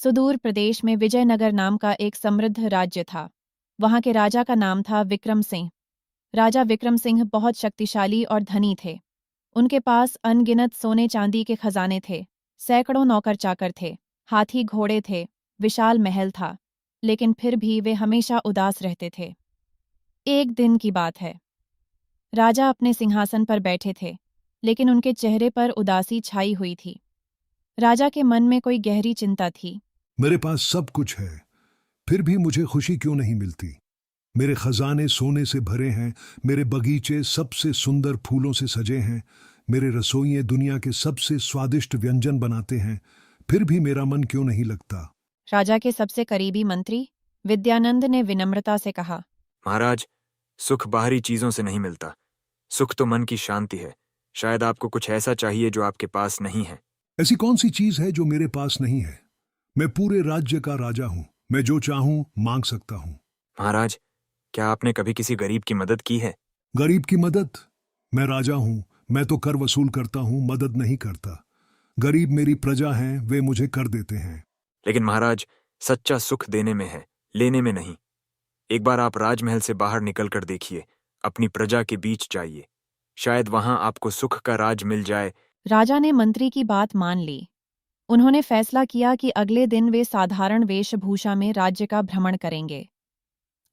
सुदूर प्रदेश में विजयनगर नाम का एक समृद्ध राज्य था। वहां के राजा का नाम था विक्रम सिंह। राजा विक्रम सिंह बहुत शक्तिशाली और धनी थे। उनके पास अनगिनत सोने चांदी के खजाने थे, सैकड़ों नौकर चाकर थे, हाथी घोड़े थे, विशाल महल था। लेकिन फिर भी वे हमेशा उदास रहते थे। एक दिन की बात है। राजा अपने सिंहासन पर बैठे थे, लेकिन उनके चेहरे पर उदासी छाई हुई थी। राजा के मन में कोई गहरी चिंता थी। मेरे पास सब कुछ है, फिर भी मुझे खुशी क्यों नहीं मिलती? मेरे खजाने सोने से भरे हैं, मेरे बगीचे सबसे सुंदर फूलों से सजे हैं, मेरे रसोइये दुनिया के सबसे स्वादिष्ट व्यंजन बनाते हैं, फिर भी मेरा मन क्यों नहीं लगता? राजा के सबसे करीबी मंत्री विद्यानंद ने विनम्रता से कहा, महाराज, सुख बाहरी चीजों से नहीं मिलता। सुख तो मन की शांति है। शायद आपको कुछ ऐसा चाहिए जो आपके पास नहीं है। ऐसी कौन सी चीज है जो मेरे पास नहीं है? मैं पूरे राज्य का राजा हूं, मैं जो चाहूं मांग सकता हूं। महाराज, क्या आपने कभी किसी गरीब की मदद की है? गरीब की मदद? मैं राजा हूं, मैं तो कर वसूल करता हूं, मदद नहीं करता। गरीब मेरी प्रजा हैं, वे मुझे कर देते हैं। लेकिन महाराज, सच्चा सुख देने में है, लेने में नहीं। एक बार आप राजमहल से बाहर निकल कर देखिए, अपनी प्रजा के बीच जाइए। शायद वहां आपको सुख का राज मिल जाए। राजा ने मंत्री की बात मान ली। उन्होंने फैसला किया कि अगले दिन वे साधारण वेशभूषा में राज्य का भ्रमण करेंगे।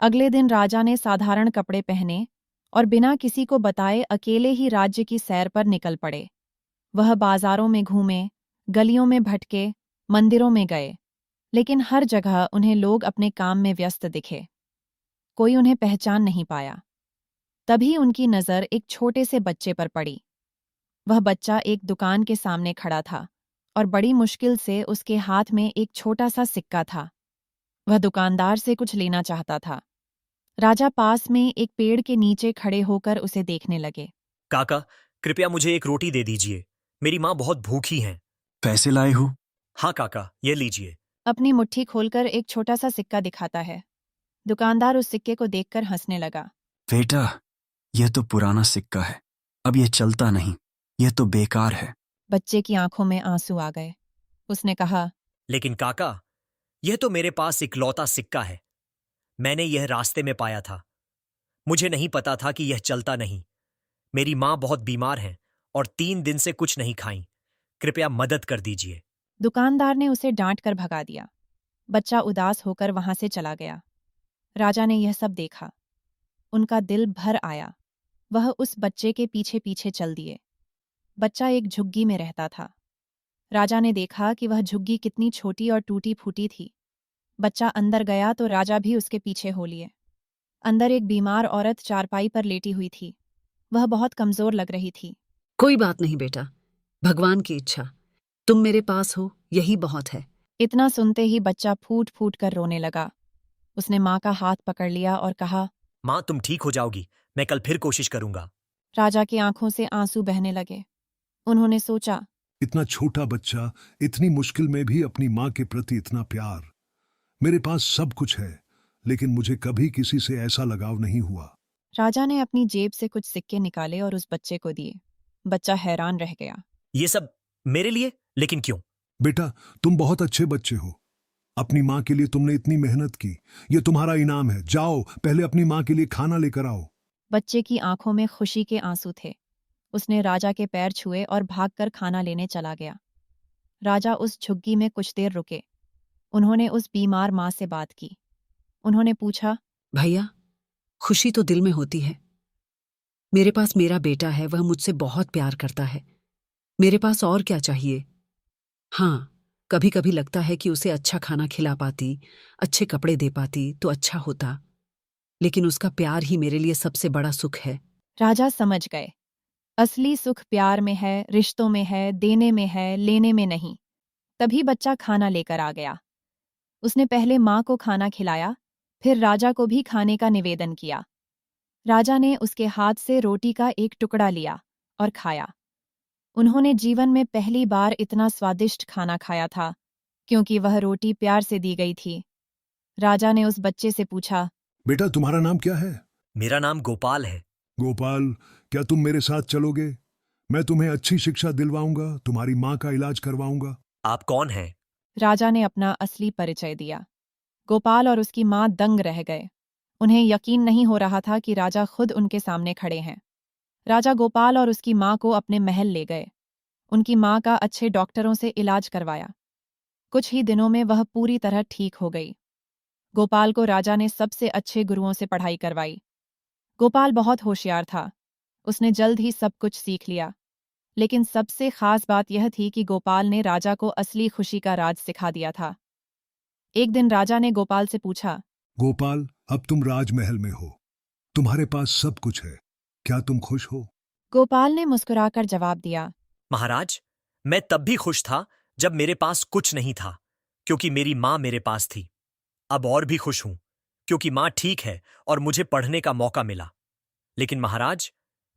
अगले दिन राजा ने साधारण कपड़े पहने और बिना किसी को बताए अकेले ही राज्य की सैर पर निकल पड़े। वह बाजारों में घूमे, गलियों में भटके, मंदिरों में गए, लेकिन हर जगह उन्हें लोग अपने काम में व्यस्त दिखे। कोई उन्हें पहचान नहीं पाया। तभी उनकी नज़र एक छोटे से बच्चे पर पड़ी। वह बच्चा एक दुकान के सामने खड़ा था और बड़ी मुश्किल से उसके हाथ में एक छोटा सा सिक्का था। वह दुकानदार से कुछ लेना चाहता था। राजा पास में एक पेड़ के नीचे खड़े होकर उसे देखने लगे। काका, कृपया मुझे एक रोटी दे दीजिए। मेरी माँ बहुत भूखी हैं। पैसे लाए हो? हाँ काका, ये लीजिए। अपनी मुट्ठी खोलकर एक छोटा सा सिक्का दिखाता है। दुकानदार उस सिक्के को देखकर हंसने लगा। बेटा, यह तो पुराना सिक्का है, अब यह चलता नहीं, यह तो बेकार है। बच्चे की आंखों में आंसू आ गए। उसने कहा, लेकिन काका, यह तो मेरे पास इकलौता सिक्का है। मैंने यह रास्ते में पाया था। मुझे नहीं पता था कि यह चलता नहीं। मेरी माँ बहुत बीमार हैं और 3 दिन से कुछ नहीं खाई। कृपया मदद कर दीजिए। दुकानदार ने उसे डांट कर भगा दिया। बच्चा उदास होकर वहां से चला गया। राजा ने यह सब देखा। उनका दिल भर आया। वह उस बच्चे के पीछे पीछे चल दिए। बच्चा एक झुग्गी में रहता था। राजा ने देखा कि वह झुग्गी कितनी छोटी और टूटी फूटी थी। बच्चा अंदर गया तो राजा भी उसके पीछे हो लिए। अंदर एक बीमार औरत चारपाई पर लेटी हुई थी। वह बहुत कमजोर लग रही थी। कोई बात नहीं बेटा, भगवान की इच्छा, तुम मेरे पास हो यही बहुत है। इतना सुनते ही बच्चा फूट फूट कर रोने लगा। उसने माँ का हाथ पकड़ लिया और कहा, माँ, तुम ठीक हो जाओगी। मैं कल फिर कोशिश करूंगा। राजा की आंखों से आंसू बहने लगे। उन्होंने सोचा, इतना छोटा बच्चा, इतनी मुश्किल में भी अपनी माँ के प्रति इतना प्यार। मेरे पास सब कुछ है, लेकिन मुझे कभी किसी से ऐसा लगाव नहीं हुआ। राजा ने अपनी जेब से कुछ सिक्के निकाले और उस बच्चे को दिए। बच्चा हैरान रह गया। ये सब मेरे लिए? लेकिन क्यों? बेटा, तुम बहुत अच्छे बच्चे हो। अपनी माँ के लिए तुमने इतनी मेहनत की, ये तुम्हारा इनाम है। जाओ, पहले अपनी माँ के लिए खाना लेकर आओ। बच्चे की आंखों में खुशी के आंसू थे। उसने राजा के पैर छुए और भागकर खाना लेने चला गया। राजा उस झुग्गी में कुछ देर रुके। उन्होंने उस बीमार माँ से बात की। उन्होंने पूछा, भैया, खुशी तो दिल में होती है। मेरे पास मेरा बेटा है, वह मुझसे बहुत प्यार करता है। मेरे पास और क्या चाहिए? हाँ, कभी कभी लगता है कि उसे अच्छा खाना खिला पाती, अच्छे कपड़े दे पाती तो अच्छा होता। लेकिन उसका प्यार ही मेरे लिए सबसे बड़ा सुख है। राजा समझ गए। असली सुख प्यार में है, रिश्तों में है, देने में है, लेने में नहीं। तभी बच्चा खाना लेकर आ गया। उसने पहले माँ को खाना खिलाया, फिर राजा को भी खाने का निवेदन किया। राजा ने उसके हाथ से रोटी का एक टुकड़ा लिया और खाया। उन्होंने जीवन में पहली बार इतना स्वादिष्ट खाना खाया था, क्योंकि वह रोटी प्यार से दी गई थी। राजा ने उस बच्चे से पूछा, बेटा, तुम्हारा नाम क्या है? मेरा नाम गोपाल है। गोपाल, क्या तुम मेरे साथ चलोगे? मैं तुम्हें अच्छी शिक्षा दिलवाऊंगा, तुम्हारी माँ का इलाज करवाऊंगा। आप कौन हैं? राजा ने अपना असली परिचय दिया। गोपाल और उसकी मां दंग रह गए। उन्हें यकीन नहीं हो रहा था कि राजा खुद उनके सामने खड़े हैं। राजा गोपाल और उसकी मां को अपने महल ले गए। उनकी मां का अच्छे डॉक्टरों से इलाज करवाया। कुछ ही दिनों में वह पूरी तरह ठीक हो गई। गोपाल को राजा ने सबसे अच्छे गुरुओं से पढ़ाई करवाई। गोपाल बहुत होशियार था। उसने जल्द ही सब कुछ सीख लिया। लेकिन सबसे खास बात यह थी कि गोपाल ने राजा को असली खुशी का राज सिखा दिया था। एक दिन राजा ने गोपाल से पूछा, गोपाल, अब तुम राजमहल में हो। तुम्हारे पास सब कुछ है। क्या तुम खुश हो? गोपाल ने मुस्कुराकर जवाब दिया, महाराज, मैं तब भी खुश था जब मेरे पास कुछ नहीं था, क्योंकि मेरी मां मेरे पास थी। अब और भी खुश हूं, क्योंकि मां ठीक है और मुझे पढ़ने का मौका मिला। लेकिन महाराज,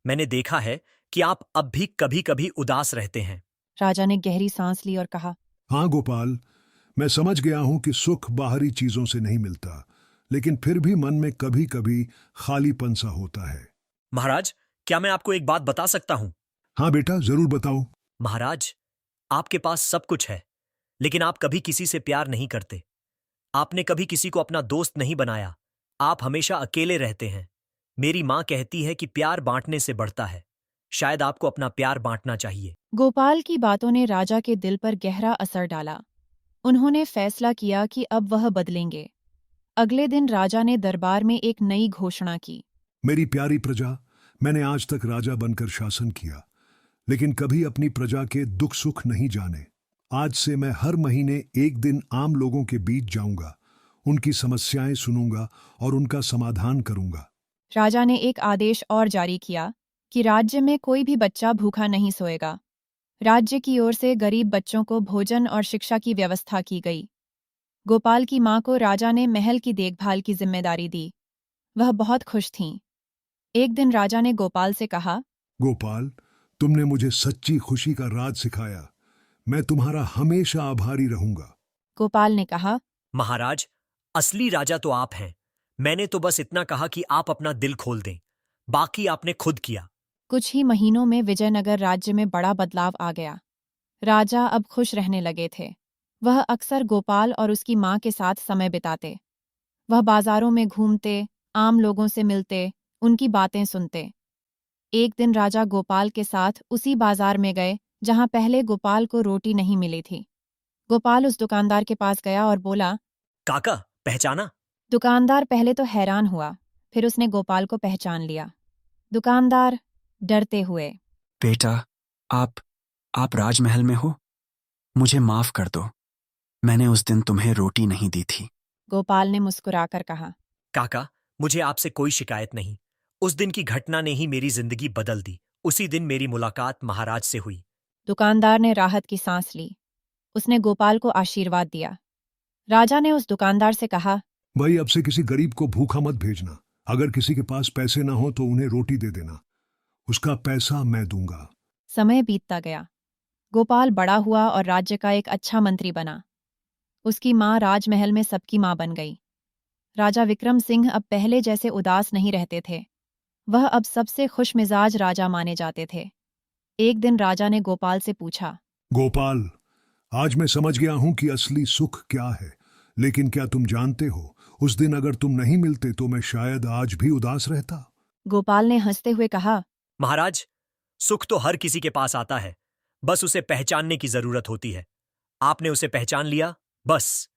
मैंने देखा है कि आप अब भी कभी कभी उदास रहते हैं। राजा ने गहरी सांस ली और कहा, हाँ गोपाल, मैं समझ गया हूं कि सुख बाहरी चीजों से नहीं मिलता, लेकिन फिर भी मन में कभी कभी खालीपन सा होता है। महाराज, क्या मैं आपको एक बात बता सकता हूं? हाँ बेटा, जरूर बताओ। महाराज, आपके पास सब कुछ है, लेकिन आप कभी किसी से प्यार नहीं करते। आपने कभी किसी को अपना दोस्त नहीं बनाया। आप हमेशा अकेले रहते हैं। मेरी मां कहती है कि प्यार बांटने से बढ़ता है। शायद आपको अपना प्यार बांटना चाहिए। गोपाल की बातों ने राजा के दिल पर गहरा असर डाला। उन्होंने फैसला किया कि अब वह बदलेंगे। अगले दिन राजा ने दरबार में एक नई घोषणा की। मेरी प्यारी प्रजा, मैंने आज तक राजा बनकर शासन किया, लेकिन कभी अपनी प्रजा के दुख सुख नहीं जाने। आज से मैं हर महीने एक दिन आम लोगों के बीच जाऊंगा, उनकी समस्याएं सुनूंगा और उनका समाधान करूंगा। राजा ने एक आदेश और जारी किया कि राज्य में कोई भी बच्चा भूखा नहीं सोएगा। राज्य की ओर से गरीब बच्चों को भोजन और शिक्षा की व्यवस्था की गई। गोपाल की मां को राजा ने महल की देखभाल की जिम्मेदारी दी। वह बहुत खुश थीं। एक दिन राजा ने गोपाल से कहा, गोपाल, तुमने मुझे सच्ची खुशी का राज सिखाया। मैं तुम्हारा हमेशा आभारी रहूंगा। गोपाल ने कहा, महाराज, असली राजा तो आप हैं। मैंने तो बस इतना कहा कि आप अपना दिल खोल दें। बाकी आपने खुद किया। कुछ ही महीनों में विजयनगर राज्य में बड़ा बदलाव आ गया। राजा अब खुश रहने लगे थे। वह अक्सर गोपाल और उसकी मां के साथ समय बिताते। वह बाजारों में घूमते, आम लोगों से मिलते, उनकी बातें सुनते। एक दिन राजा गोपाल के साथ उसी बाजार में गए जहां पहले गोपाल को रोटी नहीं मिली थी। गोपाल उस दुकानदार के पास गया और बोला, काका, पहचाना? दुकानदार पहले तो हैरान हुआ, फिर उसने गोपाल को पहचान लिया। दुकानदार डरते हुए, बेटा, आप राजमहल में हो? मुझे माफ कर दो। मैंने उस दिन तुम्हें रोटी नहीं दी थी। गोपाल ने मुस्कुराकर कहा, काका, मुझे आपसे कोई शिकायत नहीं। उस दिन की घटना ने ही मेरी जिंदगी बदल दी। उसी दिन मेरी मुलाकात महाराज से हुई। दुकानदार ने राहत की सांस ली। उसने गोपाल को आशीर्वाद दिया। राजा ने उस दुकानदार से कहा, भाई, अब से किसी गरीब को भूखा मत भेजना। अगर किसी के पास पैसे ना हो तो उन्हें रोटी दे देना। उसका पैसा मैं दूंगा। समय बीतता गया। गोपाल बड़ा हुआ और राज्य का एक अच्छा मंत्री बना। उसकी मां राजमहल में सबकी मां बन गई। राजा विक्रम सिंह अब पहले जैसे उदास नहीं रहते थे। वह अब सबसे खुशमिजाज राजा माने जाते थे। एक दिन राजा ने गोपाल से पूछा, गोपाल, आज मैं समझ गया हूं कि असली सुख क्या है, लेकिन क्या तुम जानते हो, उस दिन अगर तुम नहीं मिलते तो मैं शायद आज भी उदास रहता। गोपाल ने हंसते हुए कहा, महाराज, सुख तो हर किसी के पास आता है। बस उसे पहचानने की जरूरत होती है। आपने उसे पहचान लिया, बस।